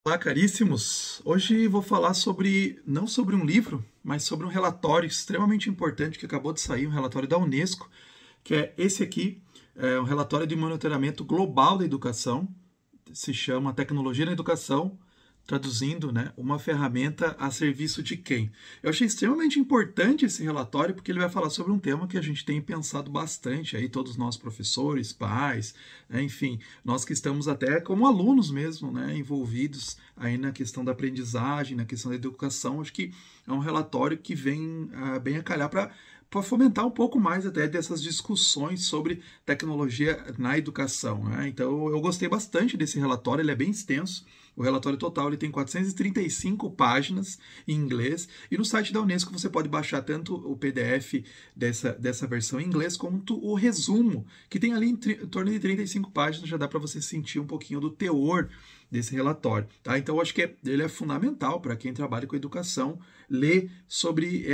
Olá, caríssimos! Hoje vou falar não sobre um livro, mas sobre um relatório extremamente importante que acabou de sair, um relatório da Unesco, que é esse aqui, é um relatório de monitoramento global da educação, se chama Tecnologia na Educação, traduzindo, né, uma ferramenta a serviço de quem? Eu achei extremamente importante esse relatório porque ele vai falar sobre um tema que a gente tem pensado bastante aí, todos nós professores, pais, né, enfim, nós que estamos até como alunos mesmo, né, envolvidos aí na questão da aprendizagem, na questão da educação. Acho que é um relatório que vem bem a calhar para fomentar um pouco mais até dessas discussões sobre tecnologia na educação, né? Então eu gostei bastante desse relatório, ele é bem extenso. O relatório total ele tem 435 páginas em inglês e no site da Unesco você pode baixar tanto o PDF dessa versão em inglês quanto o resumo, que tem ali em torno de 35 páginas, já dá para você sentir um pouquinho do teor desse relatório. Tá? Então eu acho que ele é fundamental para quem trabalha com educação ler sobre,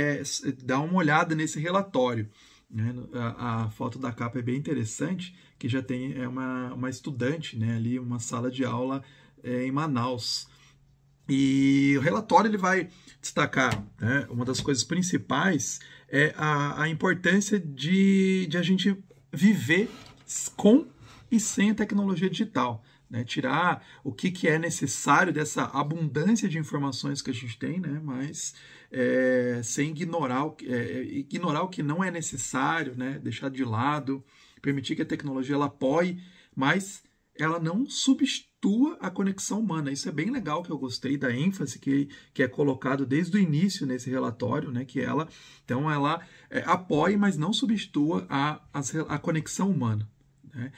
dar uma olhada nesse relatório. Né? A foto da capa é bem interessante, que já tem uma estudante, né, ali, uma sala de aula em Manaus. E o relatório ele vai destacar, né, uma das coisas principais é a importância de a gente viver com e sem a tecnologia digital. Né, tirar o que é necessário dessa abundância de informações que a gente tem, né, mas sem ignorar o que não é necessário, né, deixar de lado, permitir que a tecnologia ela apoie, mas ela não substitua a conexão humana. Isso é bem legal, que eu gostei da ênfase que é colocado desde o início nesse relatório, né, que ela apoie, mas não substitua a conexão humana. Né?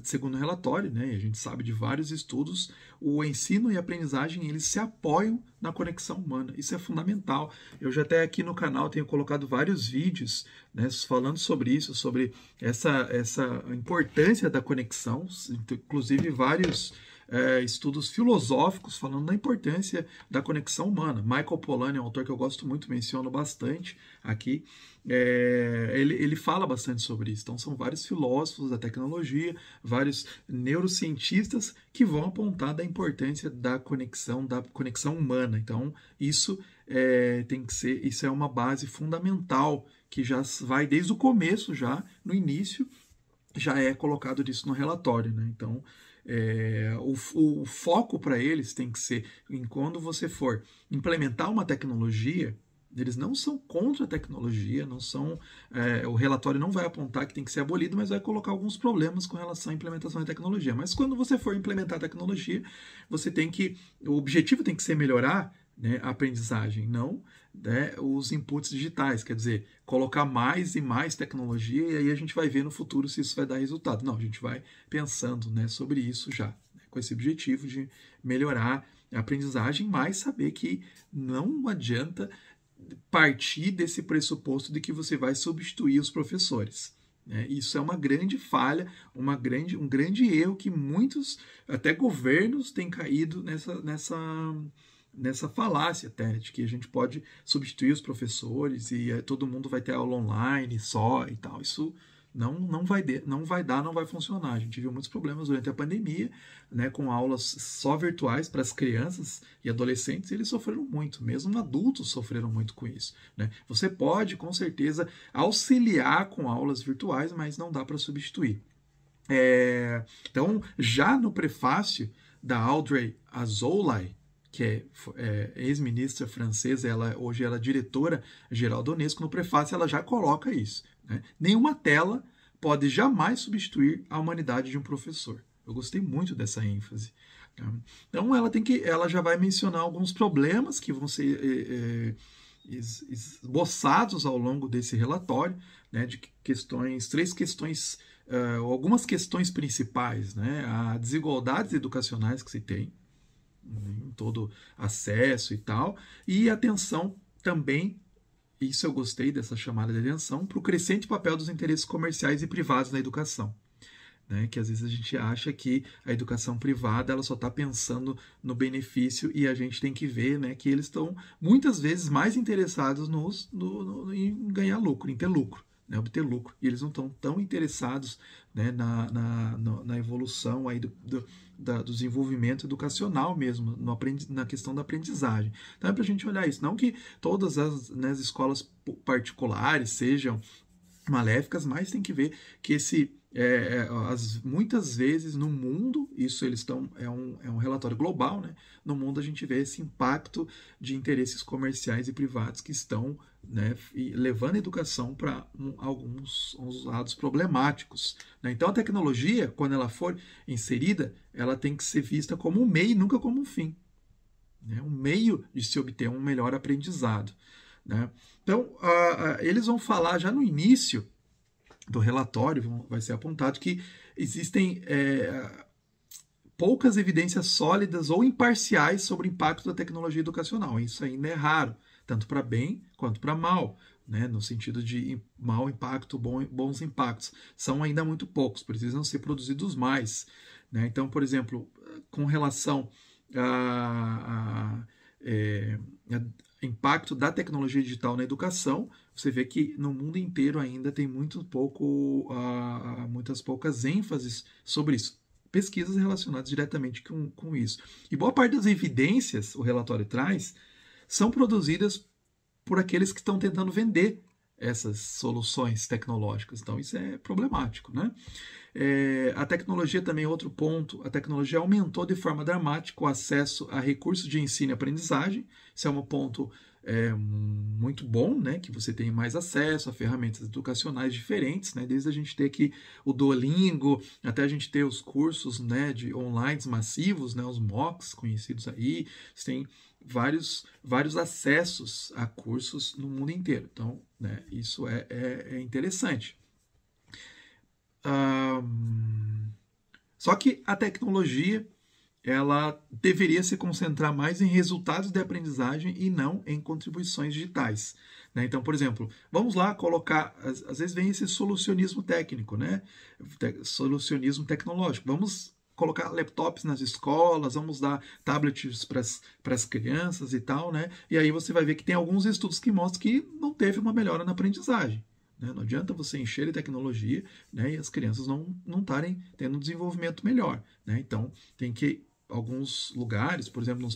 Segundo o relatório, né, e a gente sabe de vários estudos, o ensino e a aprendizagem eles se apoiam na conexão humana. Isso é fundamental. Eu já até aqui no canal tenho colocado vários vídeos, né, falando sobre isso, sobre essa importância da conexão, inclusive vários estudos filosóficos falando da importância da conexão humana. Michael Polanyi é um autor que eu gosto muito, menciono bastante aqui. Ele fala bastante sobre isso. Então, são vários filósofos da tecnologia, vários neurocientistas que vão apontar da importância da conexão humana. Então, isso tem que ser, isso é uma base fundamental que já vai desde o começo, já no início, já é colocado disso no relatório, né? Então, o foco para eles tem que ser em quando você for implementar uma tecnologia. Eles não são contra a tecnologia, não são. O relatório não vai apontar que tem que ser abolido, mas vai colocar alguns problemas com relação à implementação da tecnologia. Mas quando você for implementar a tecnologia, você tem que. O objetivo tem que ser melhorar, né, a aprendizagem, não, né, os inputs digitais, quer dizer, colocar mais e mais tecnologia e aí a gente vai ver no futuro se isso vai dar resultado. Não, a gente vai pensando, né, sobre isso já, né, com esse objetivo de melhorar a aprendizagem, mas saber que não adianta partir desse pressuposto de que você vai substituir os professores. Isso é uma grande falha, um grande erro que muitos, até governos, têm caído nessa falácia até, de que a gente pode substituir os professores e todo mundo vai ter aula online só e tal. Isso não vai funcionar. A gente viu muitos problemas durante a pandemia, né, com aulas só virtuais para as crianças e adolescentes, e eles sofreram muito, mesmo adultos sofreram muito com isso. Né? Você pode, com certeza, auxiliar com aulas virtuais, mas não dá para substituir. Então, já no prefácio da Audrey Azoulay, que é ex-ministra francesa, hoje ela é diretora-geral da Unesco, no prefácio ela já coloca isso. Né? Nenhuma tela pode jamais substituir a humanidade de um professor. Eu gostei muito dessa ênfase. Tá? Então ela já vai mencionar alguns problemas que vão ser esboçados ao longo desse relatório, né, de três questões, algumas questões principais, né, as desigualdades educacionais que se tem, em todo acesso e tal, e atenção também, isso eu gostei dessa chamada de atenção, para o crescente papel dos interesses comerciais e privados na educação. Né, que às vezes a gente acha que a educação privada ela só está pensando no benefício e a gente tem que ver, né, que eles estão muitas vezes mais interessados em ganhar lucro, em ter lucro. né, obter lucro. E eles não estão tão interessados, né, na evolução aí do desenvolvimento educacional mesmo, na questão da aprendizagem. Então é para a gente olhar isso. Não que todas as escolas particulares sejam maléficas, mas tem que ver que muitas vezes no mundo, isso eles estão, é um relatório global, né? No mundo a gente vê esse impacto de interesses comerciais e privados que estão, né, levando a educação para alguns lados problemáticos, né? Então a tecnologia, quando ela for inserida, ela tem que ser vista como um meio e nunca como um fim, né? Um meio de se obter um melhor aprendizado, né? Então eles vão falar já no início do relatório, vai ser apontado que existem poucas evidências sólidas ou imparciais sobre o impacto da tecnologia educacional. Isso ainda é raro, tanto para bem quanto para mal, né? No sentido de mau impacto, bons impactos. São ainda muito poucos, precisam ser produzidos mais, né? Então, por exemplo, com relação a impacto da tecnologia digital na educação, você vê que no mundo inteiro ainda tem muitas poucas ênfases sobre isso. Pesquisas relacionadas diretamente com isso. E boa parte das evidências, o relatório traz, são produzidas por aqueles que estão tentando vender essas soluções tecnológicas. Então, isso é problemático, né? A tecnologia também é outro ponto. A tecnologia aumentou de forma dramática o acesso a recursos de ensino e aprendizagem. Isso é um ponto muito bom, né? Que você tem mais acesso a ferramentas educacionais diferentes, né? Desde a gente ter aqui o Duolingo, até a gente ter os cursos, né, de online massivos, né, os MOOCs conhecidos aí. Você tem vários acessos a cursos no mundo inteiro. Então, né, isso é interessante. Só que a tecnologia, ela deveria se concentrar mais em resultados de aprendizagem e não em contribuições digitais, né? Então, por exemplo, vamos lá colocar, às vezes vem esse solucionismo técnico, né? Solucionismo tecnológico. Vamos colocar laptops nas escolas, vamos dar tablets para as crianças e tal, né? E aí você vai ver que tem alguns estudos que mostram que não teve uma melhora na aprendizagem. Não adianta você encher de tecnologia, né, e as crianças não estarem tendo um desenvolvimento melhor, né? Então, tem que alguns lugares, por exemplo,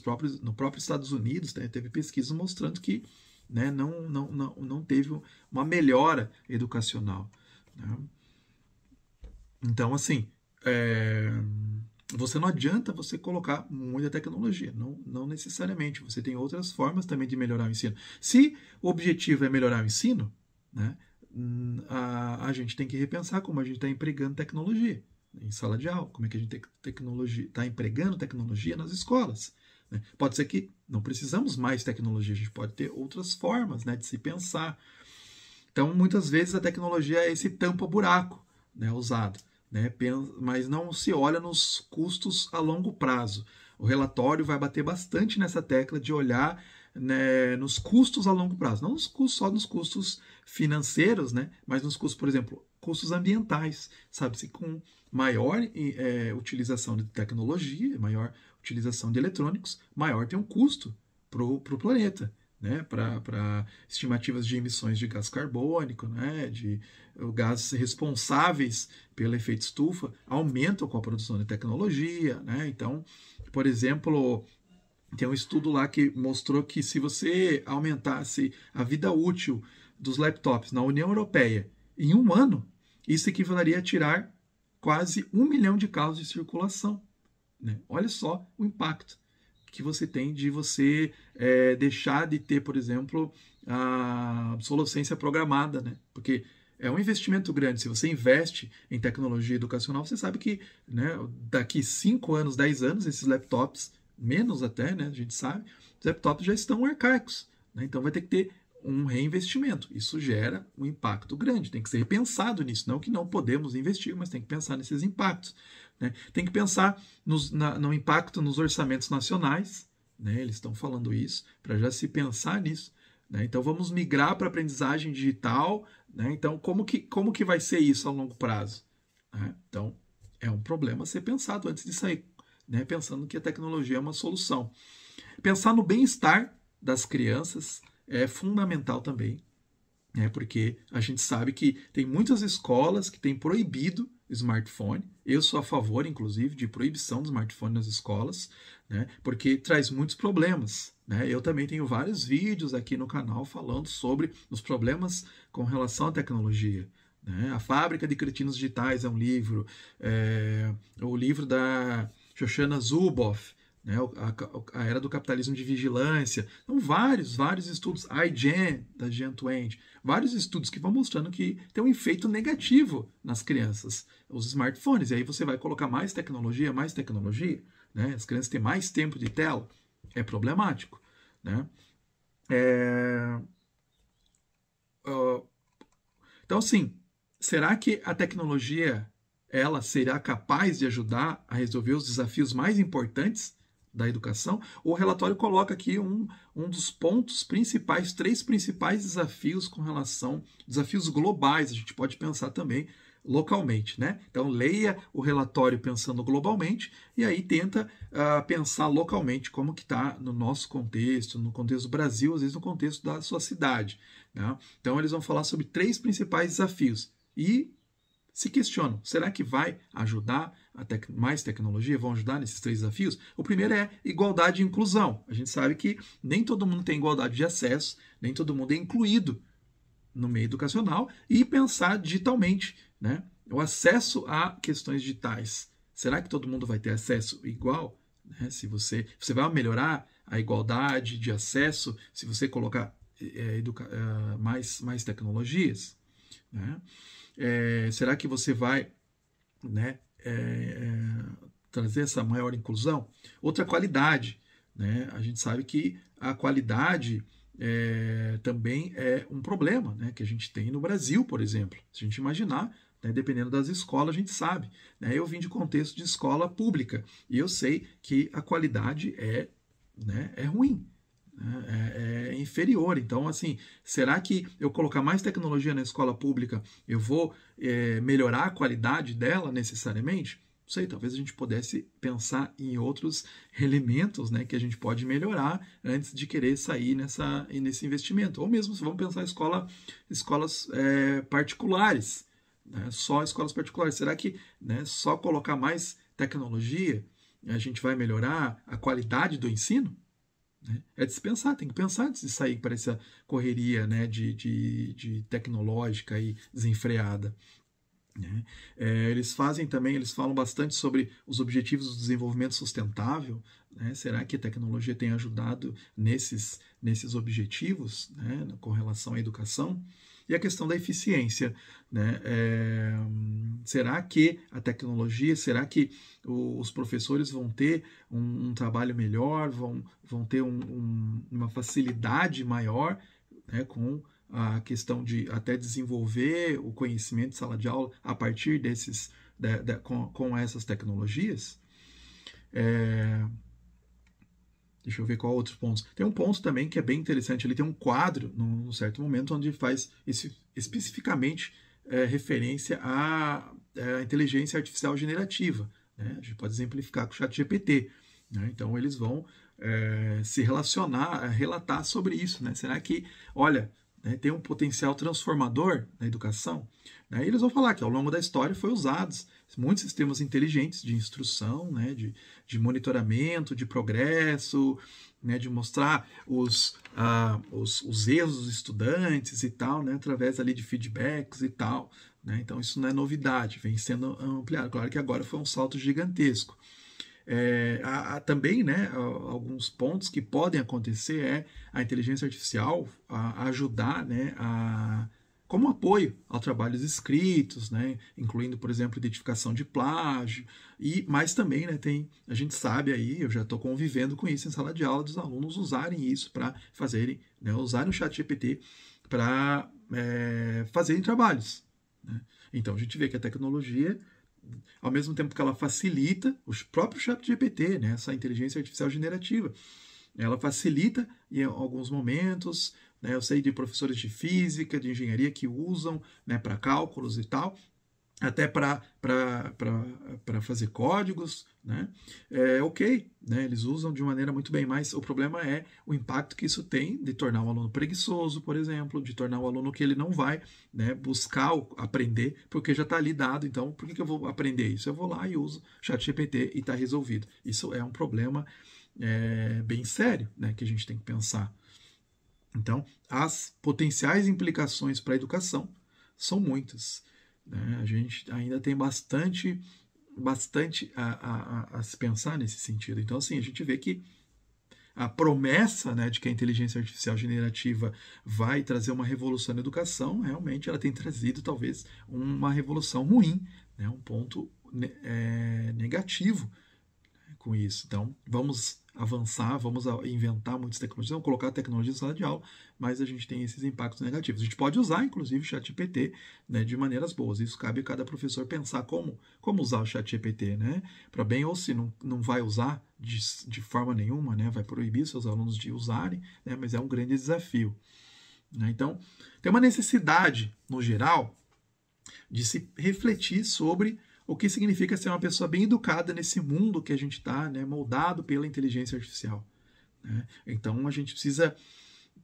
no próprio Estados Unidos, né, teve pesquisas mostrando que, né, não teve uma melhora educacional, né? Então, assim, não adianta você colocar muita tecnologia, não necessariamente. Você tem outras formas também de melhorar o ensino. Se o objetivo é melhorar o ensino, né, a gente tem que repensar como a gente está empregando tecnologia em sala de aula, como é que a gente está empregando tecnologia nas escolas, né? Pode ser que não precisamos mais tecnologia, a gente pode ter outras formas, né, de se pensar. Então, muitas vezes a tecnologia é esse tampa-buraco, né, usado, né, mas não se olha nos custos a longo prazo. O relatório vai bater bastante nessa tecla de olhar, né, nos custos a longo prazo, não só nos custos financeiros, né, mas nos custos, por exemplo, custos ambientais. Sabe-se com maior utilização de tecnologia, maior utilização de eletrônicos, maior tem um custo para o planeta, né, para estimativas de emissões de gás carbônico, né, de gases responsáveis pelo efeito estufa, aumentam com a produção de tecnologia, né? Então, por exemplo, tem um estudo lá que mostrou que se você aumentasse a vida útil dos laptops na União Europeia em um ano, isso equivaleria a tirar quase 1 milhão de carros de circulação, né? Olha só o impacto que você tem de você deixar de ter, por exemplo, a obsolescência programada, né? Porque é um investimento grande. Se você investe em tecnologia educacional, você sabe que, né, daqui 5 anos, 10 anos, esses laptops, menos até, né, a gente sabe, os laptops já estão arcaicos, né? Então vai ter que ter um reinvestimento. Isso gera um impacto grande. Tem que ser repensado nisso. Não que não podemos investir, mas tem que pensar nesses impactos, né? Tem que pensar no impacto nos orçamentos nacionais, né? Eles estão falando isso, para já se pensar nisso, né? Então vamos migrar para a aprendizagem digital, né? Então como que vai ser isso a longo prazo, né? Então é um problema a ser pensado antes de sair, né? Pensando que a tecnologia é uma solução. Pensar no bem-estar das crianças é fundamental também, né? Porque a gente sabe que tem muitas escolas que têm proibido smartphone. Eu sou a favor, inclusive, de proibição do smartphone nas escolas, né? Porque traz muitos problemas, né? Eu também tenho vários vídeos aqui no canal falando sobre os problemas com relação à tecnologia, né? A Fábrica de Cretinos Digitais é um livro, o livro da Shoshana Zuboff, né, a Era do Capitalismo de Vigilância. Então, vários estudos, iGen, da Jean Twenge, vários estudos que vão mostrando que tem um efeito negativo nas crianças, os smartphones. E aí você vai colocar mais tecnologia, né? As crianças têm mais tempo de tela, é problemático, né? Então, assim, será que a tecnologia ela será capaz de ajudar a resolver os desafios mais importantes da educação? O relatório coloca aqui um dos pontos principais, 3 principais desafios com relação, desafios globais, a gente pode pensar também localmente, né? Então leia o relatório pensando globalmente e aí tenta pensar localmente como que está no nosso contexto, no contexto do Brasil, às vezes no contexto da sua cidade, né? Então eles vão falar sobre 3 principais desafios e se questionam, será que vai ajudar mais tecnologia? Vão ajudar nesses 3 desafios? O primeiro é igualdade e inclusão. A gente sabe que nem todo mundo tem igualdade de acesso, nem todo mundo é incluído no meio educacional e pensar digitalmente, né? O acesso a questões digitais. Será que todo mundo vai ter acesso igual? Né? Se você vai melhorar a igualdade de acesso se você colocar mais tecnologias? Né? Será que você vai, né, trazer essa maior inclusão? Outra, qualidade, né? A gente sabe que a qualidade também é um problema, né, que a gente tem no Brasil, por exemplo. Se a gente imaginar, né, dependendo das escolas, a gente sabe. Né, eu vim de contexto de escola pública e eu sei que a qualidade é ruim. É inferior. Então, assim, será que eu colocar mais tecnologia na escola pública, eu vou melhorar a qualidade dela necessariamente? Não sei, talvez a gente pudesse pensar em outros elementos, né, que a gente pode melhorar antes de querer sair nesse investimento. Ou mesmo, vamos pensar em escolas particulares, né, só escolas particulares. Será que, né, só colocar mais tecnologia a gente vai melhorar a qualidade do ensino? É de se pensar, tem que pensar antes de sair para essa correria, né, de tecnológica e desenfreada. Né? Eles falam bastante sobre os objetivos do desenvolvimento sustentável. Né? Será que a tecnologia tem ajudado nesses objetivos, né, com relação à educação? E a questão da eficiência, né? Será que a tecnologia, será que os professores vão ter um trabalho melhor, vão ter uma facilidade maior, né, com a questão de até desenvolver o conhecimento de sala de aula a partir com essas tecnologias? Deixa eu ver qual outros pontos. Tem um ponto também que é bem interessante. Ele tem um quadro, num certo momento, onde faz especificamente referência à inteligência artificial generativa. Né? A gente pode exemplificar com o ChatGPT. Né? Então, eles vão se relatar sobre isso. Né? Será que, olha, né, tem um potencial transformador na educação? Né? E eles vão falar que ao longo da história foi usados muitos sistemas inteligentes de instrução, né, de monitoramento, de progresso, né, de mostrar os erros dos estudantes e tal, né, através ali de feedbacks e tal. Né? Então isso não é novidade, vem sendo ampliado. Claro que agora foi um salto gigantesco. Há também, né, alguns pontos que podem acontecer a inteligência artificial a ajudar, né, como apoio a trabalhos escritos, né, incluindo, por exemplo, identificação de plágio, mas também, né, a gente sabe aí, eu já estou convivendo com isso em sala de aula, dos alunos usarem isso para fazerem, né, usarem o ChatGPT para fazerem trabalhos. Né? Então a gente vê que a tecnologia, ao mesmo tempo que ela facilita, o próprio ChatGPT, né, essa inteligência artificial generativa, ela facilita em alguns momentos, né, eu sei de professores de física, de engenharia que usam, né, para cálculos e tal, até para fazer códigos, né? Ok, né? Eles usam de maneira muito bem, mas o problema é o impacto que isso tem de tornar o aluno preguiçoso, por exemplo, de tornar o aluno que ele não vai, né, buscar aprender, porque já está ali dado. Então, por que eu vou aprender isso? Eu vou lá e uso ChatGPT e está resolvido. Isso é um problema bem sério, né, que a gente tem que pensar. Então, as potenciais implicações para a educação são muitas, né? A gente ainda tem bastante a se pensar nesse sentido. Então, assim, a gente vê que a promessa, né, de que a inteligência artificial generativa vai trazer uma revolução na educação, realmente ela tem trazido talvez uma revolução ruim, né, um ponto negativo com isso. Então, vamos avançar, vamos inventar muitas tecnologias, vamos colocar a tecnologia em sala de aula, mas a gente tem esses impactos negativos. A gente pode usar, inclusive, o ChatGPT, né, de maneiras boas. Isso cabe a cada professor pensar como usar o ChatGPT, né, para bem, ou se não vai usar de forma nenhuma, né, vai proibir seus alunos de usarem, né, mas é um grande desafio, né? Então, tem uma necessidade, no geral, de se refletir sobre o que significa ser uma pessoa bem educada nesse mundo que a gente está, né, moldado pela inteligência artificial, né? Então a gente precisa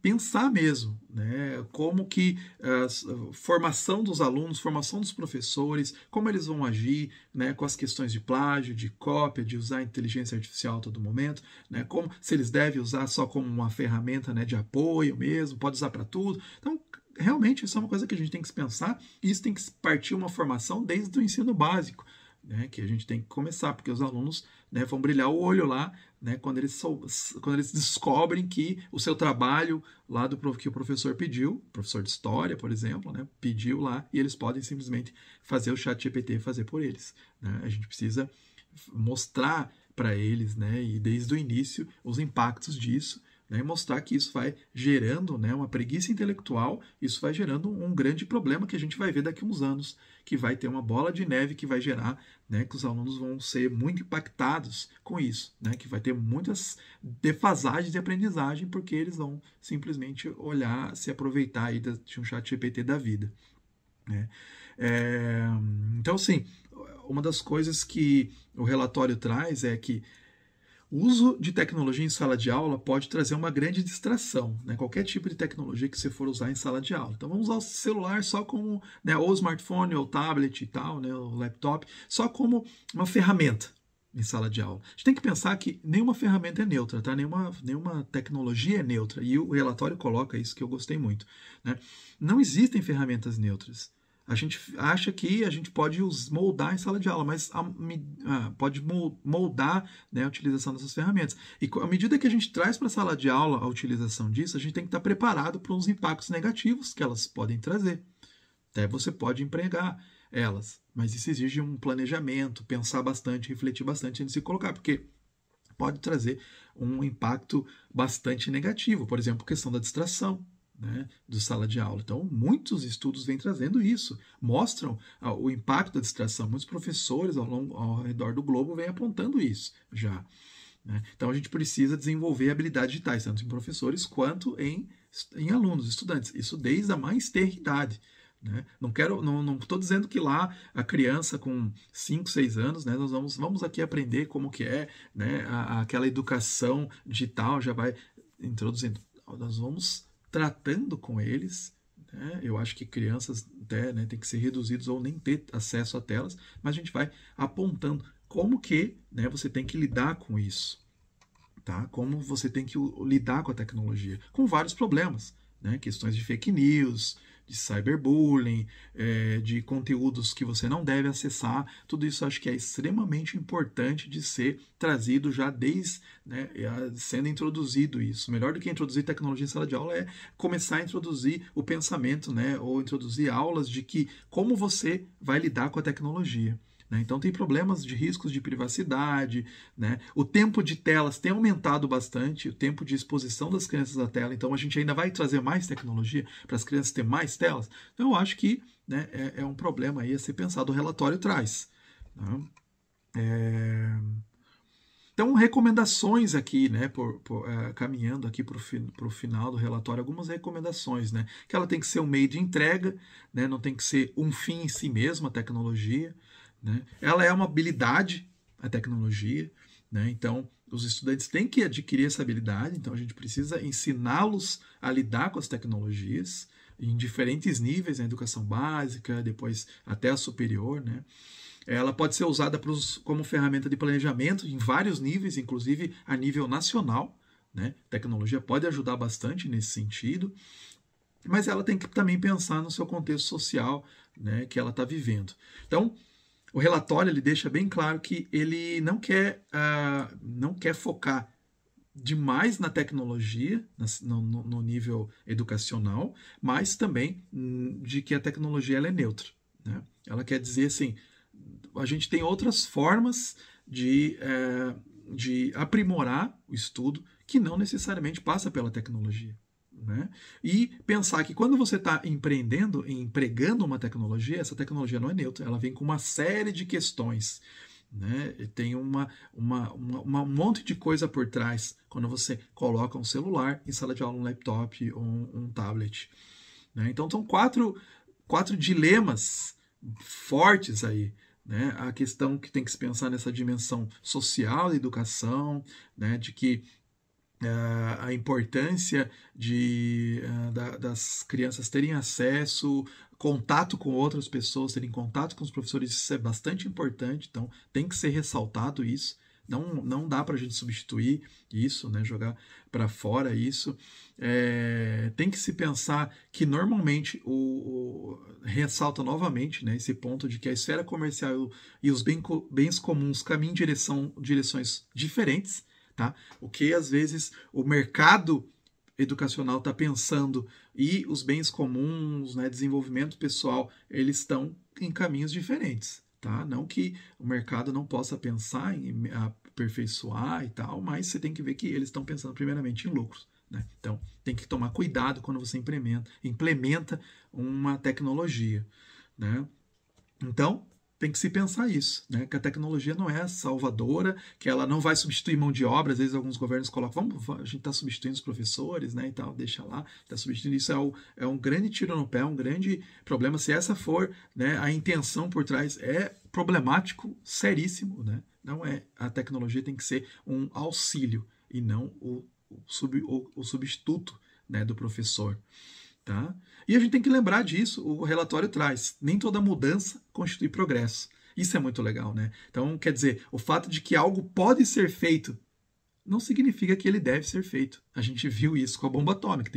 pensar mesmo, né, como que a formação dos alunos, formação dos professores, como eles vão agir, né, com as questões de plágio, de cópia, de usar a inteligência artificial a todo momento, né, como se eles devem usar só como uma ferramenta, né, de apoio mesmo, pode usar para tudo. Então, realmente, isso é uma coisa que a gente tem que se pensar, e isso tem que partir uma formação desde o ensino básico, né, que a gente tem que começar, porque os alunos, né, vão brilhar o olho lá, né, quando eles descobrem que o seu trabalho lá que o professor pediu, professor de história, por exemplo, né, pediu lá, e eles podem simplesmente fazer o ChatGPT fazer por eles, né? A gente precisa mostrar para eles, né, e desde o início, os impactos disso, né, e mostrar que isso vai gerando, né, uma preguiça intelectual, isso vai gerando um grande problema que a gente vai ver daqui a uns anos, que vai ter uma bola de neve que vai gerar, né, que os alunos vão ser muito impactados com isso, né, que vai ter muitas defasagens de aprendizagem, porque eles vão simplesmente olhar, se aproveitar aí de um ChatGPT da vida, né? Então, assim, uma das coisas que o relatório traz é que o uso de tecnologia em sala de aula pode trazer uma grande distração, né? Qualquer tipo de tecnologia que você for usar em sala de aula. Então vamos usar o celular só como, né, ou o smartphone, ou o tablet e tal, né, o laptop, só como uma ferramenta em sala de aula. A gente tem que pensar que nenhuma ferramenta é neutra, tá? Nenhuma tecnologia é neutra. E o relatório coloca isso que eu gostei muito, né? Não existem ferramentas neutras. A gente acha que a gente pode moldar em sala de aula, mas pode moldar, né, a utilização dessas ferramentas. E à medida que a gente traz para a sala de aula a utilização disso, a gente tem que estar preparado para os impactos negativos que elas podem trazer. Até você pode empregar elas, mas isso exige um planejamento, pensar bastante, refletir bastante antes de se colocar, porque pode trazer um impacto bastante negativo. Por exemplo, questão da distração, né, de sala de aula. Então, muitos estudos vêm trazendo isso, mostram o impacto da distração. Muitos professores ao redor do globo vêm apontando isso já, né? Então, a gente precisa desenvolver habilidades digitais, tanto em professores quanto em alunos, estudantes. Isso desde a mais tenra idade, né? Não estou dizendo que lá a criança com 5, 6 anos, né, nós vamos aqui aprender como que é, né, aquela educação digital já vai introduzindo. Nós vamos tratando com eles, né? Eu acho que crianças até, né, tem que ser reduzidos ou nem ter acesso a telas, mas a gente vai apontando como que, né, você tem que lidar com isso, tá? Como você tem que lidar com a tecnologia, com vários problemas, né? Questões de fake news, de cyberbullying, de conteúdos que você não deve acessar, tudo isso acho que é extremamente importante de ser trazido já desde, né, sendo introduzido isso. Melhor do que introduzir tecnologia em sala de aula é começar a introduzir o pensamento, né, ou introduzir aulas de como você vai lidar com a tecnologia. Então tem problemas de riscos de privacidade, né? O tempo de telas tem aumentado bastante, o tempo de exposição das crianças à tela, então a gente ainda vai trazer mais tecnologia para as crianças terem mais telas. Então eu acho que, né, é um problema aí a ser pensado, o relatório traz, né? Então, recomendações aqui, né, caminhando aqui para o final do relatório, algumas recomendações, né, que ela tem que ser um meio de entrega, né, não tem que ser um fim em si mesmo, a tecnologia, né, ela é uma habilidade, a tecnologia, né, então os estudantes têm que adquirir essa habilidade, então a gente precisa ensiná-los a lidar com as tecnologias em diferentes níveis, na educação básica, depois até a superior, né. Ela pode ser usada como ferramenta de planejamento em vários níveis, inclusive a nível nacional, né? A tecnologia pode ajudar bastante nesse sentido, mas ela tem que também pensar no seu contexto social, né, que ela está vivendo. Então, o relatório ele deixa bem claro que ele não quer focar demais na tecnologia, no nível educacional, mas também de que a tecnologia ela é neutra, né? Ela quer dizer assim, a gente tem outras formas de aprimorar o estudo que não necessariamente passa pela tecnologia, né? E pensar que quando você está empregando uma tecnologia, essa tecnologia não é neutra, ela vem com uma série de questões, né? Tem um monte de coisa por trás quando você coloca um celular em sala de aula, um laptop ou um tablet, né? Então são quatro dilemas fortes aí, né? A questão que tem que se pensar nessa dimensão social da educação, né? De que a importância das crianças terem acesso, contato com outras pessoas, terem contato com os professores, isso é bastante importante, então tem que ser ressaltado isso. Não dá para a gente substituir isso, né? Jogar para fora isso. Tem que se pensar que normalmente ressalta novamente, né, esse ponto de que a esfera comercial e os bens comuns caminham em direções diferentes, tá? O que às vezes o mercado educacional está pensando e os bens comuns, né, desenvolvimento pessoal, eles estão em caminhos diferentes. Tá? Não que o mercado não possa pensar em aperfeiçoar e tal, mas você tem que ver que eles estão pensando primeiramente em lucros, né? Então tem que tomar cuidado quando você implementa uma tecnologia, né? Então tem que se pensar isso, né? Que a tecnologia não é salvadora, que ela não vai substituir mão de obra. Às vezes alguns governos colocam, a gente está substituindo os professores, né? E tal, deixa lá, está substituindo. Isso é um grande tiro no pé, um grande problema. Se essa for, né, a intenção por trás, é problemático, seríssimo, né? Não é. A tecnologia tem que ser um auxílio e não o substituto, né, do professor. Tá? E a gente tem que lembrar disso, o relatório traz. Nem toda mudança constitui progresso. Isso é muito legal, né? Então, quer dizer, o fato de que algo pode ser feito não significa que ele deve ser feito. A gente viu isso com a bomba atômica.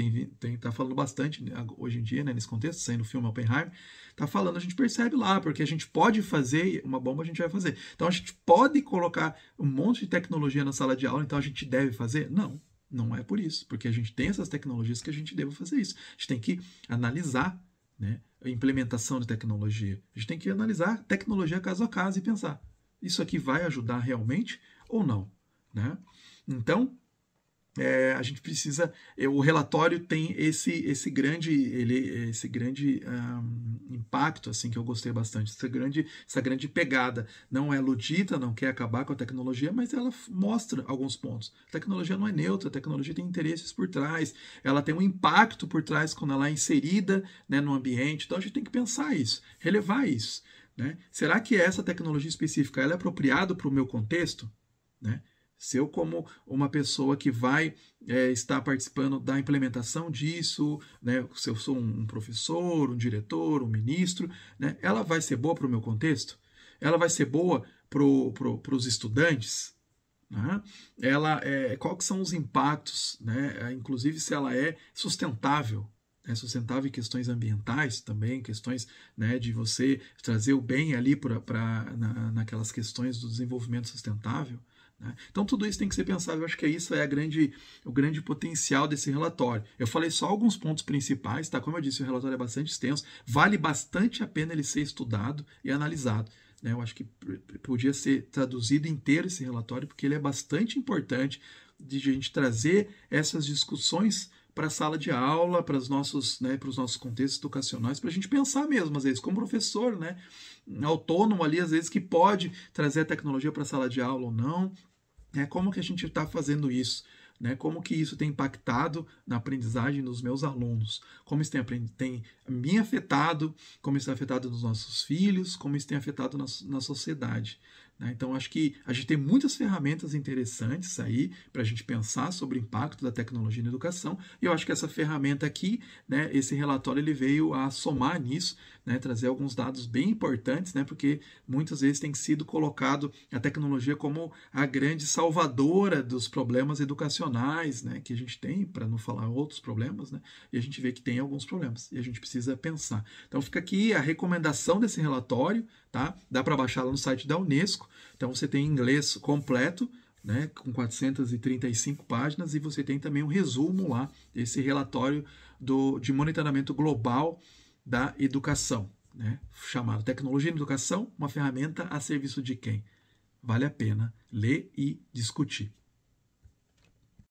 Tá falando bastante hoje em dia, né, nesse contexto, saindo o filme Oppenheimer, tá falando, a gente percebe lá, porque a gente pode fazer uma bomba, a gente vai fazer. Então, a gente pode colocar um monte de tecnologia na sala de aula, então a gente deve fazer? Não. Não é por isso, porque a gente tem essas tecnologias que a gente deva fazer isso. A gente tem que analisar, né, a implementação de tecnologia. A gente tem que analisar tecnologia caso a caso e pensar, isso aqui vai ajudar realmente ou não, né? Então, a gente precisa... O relatório tem esse grande impacto, assim, que eu gostei bastante, essa grande pegada. Não é ludita, não quer acabar com a tecnologia, mas ela mostra alguns pontos. A tecnologia não é neutra, a tecnologia tem interesses por trás, ela tem um impacto por trás quando ela é inserida, né, no ambiente. Então a gente tem que pensar isso, relevar isso, né? Será que essa tecnologia específica ela é apropriada para o meu contexto, né? Se eu, como uma pessoa que vai estar participando da implementação disso, né, se eu sou um professor, um diretor, um ministro, né, ela vai ser boa para o meu contexto? Ela vai ser boa para os estudantes? Né? Quais são os impactos? Né? Inclusive se ela é sustentável. Sustentável em questões ambientais também, questões, né, de você trazer o bem ali naquelas questões do desenvolvimento sustentável. Então tudo isso tem que ser pensado. Eu acho que isso é o grande potencial desse relatório. Eu falei só alguns pontos principais, tá? Como eu disse, o relatório é bastante extenso, vale bastante a pena ele ser estudado e analisado, né? Eu acho que podia ser traduzido inteiro esse relatório, porque ele é bastante importante de a gente trazer essas discussões para a sala de aula, para os nossos contextos educacionais, para a gente pensar mesmo, às vezes, como professor, né, autônomo ali, às vezes, que pode trazer a tecnologia para a sala de aula ou não. né? Como que a gente está fazendo isso? Né? Como que isso tem impactado na aprendizagem dos meus alunos? Como isso tem me afetado? Como isso tem afetado nos nossos filhos? Como isso tem afetado na sociedade? Né? Então, acho que a gente tem muitas ferramentas interessantes aí para a gente pensar sobre o impacto da tecnologia na educação. E eu acho que essa ferramenta aqui, né, esse relatório, ele veio a somar nisso, né, trazer alguns dados bem importantes, né, porque muitas vezes tem sido colocado a tecnologia como a grande salvadora dos problemas educacionais, né, que a gente tem, para não falar outros problemas, né, e a gente vê que tem alguns problemas e a gente precisa pensar. Então fica aqui a recomendação desse relatório, tá? Dá para baixar lá no site da Unesco. Então você tem inglês completo, né, com 435 páginas, e você tem também um resumo lá desse relatório de monitoramento global da educação, né, chamado Tecnologia na Educação, uma ferramenta a serviço de quem? Vale a pena ler e discutir.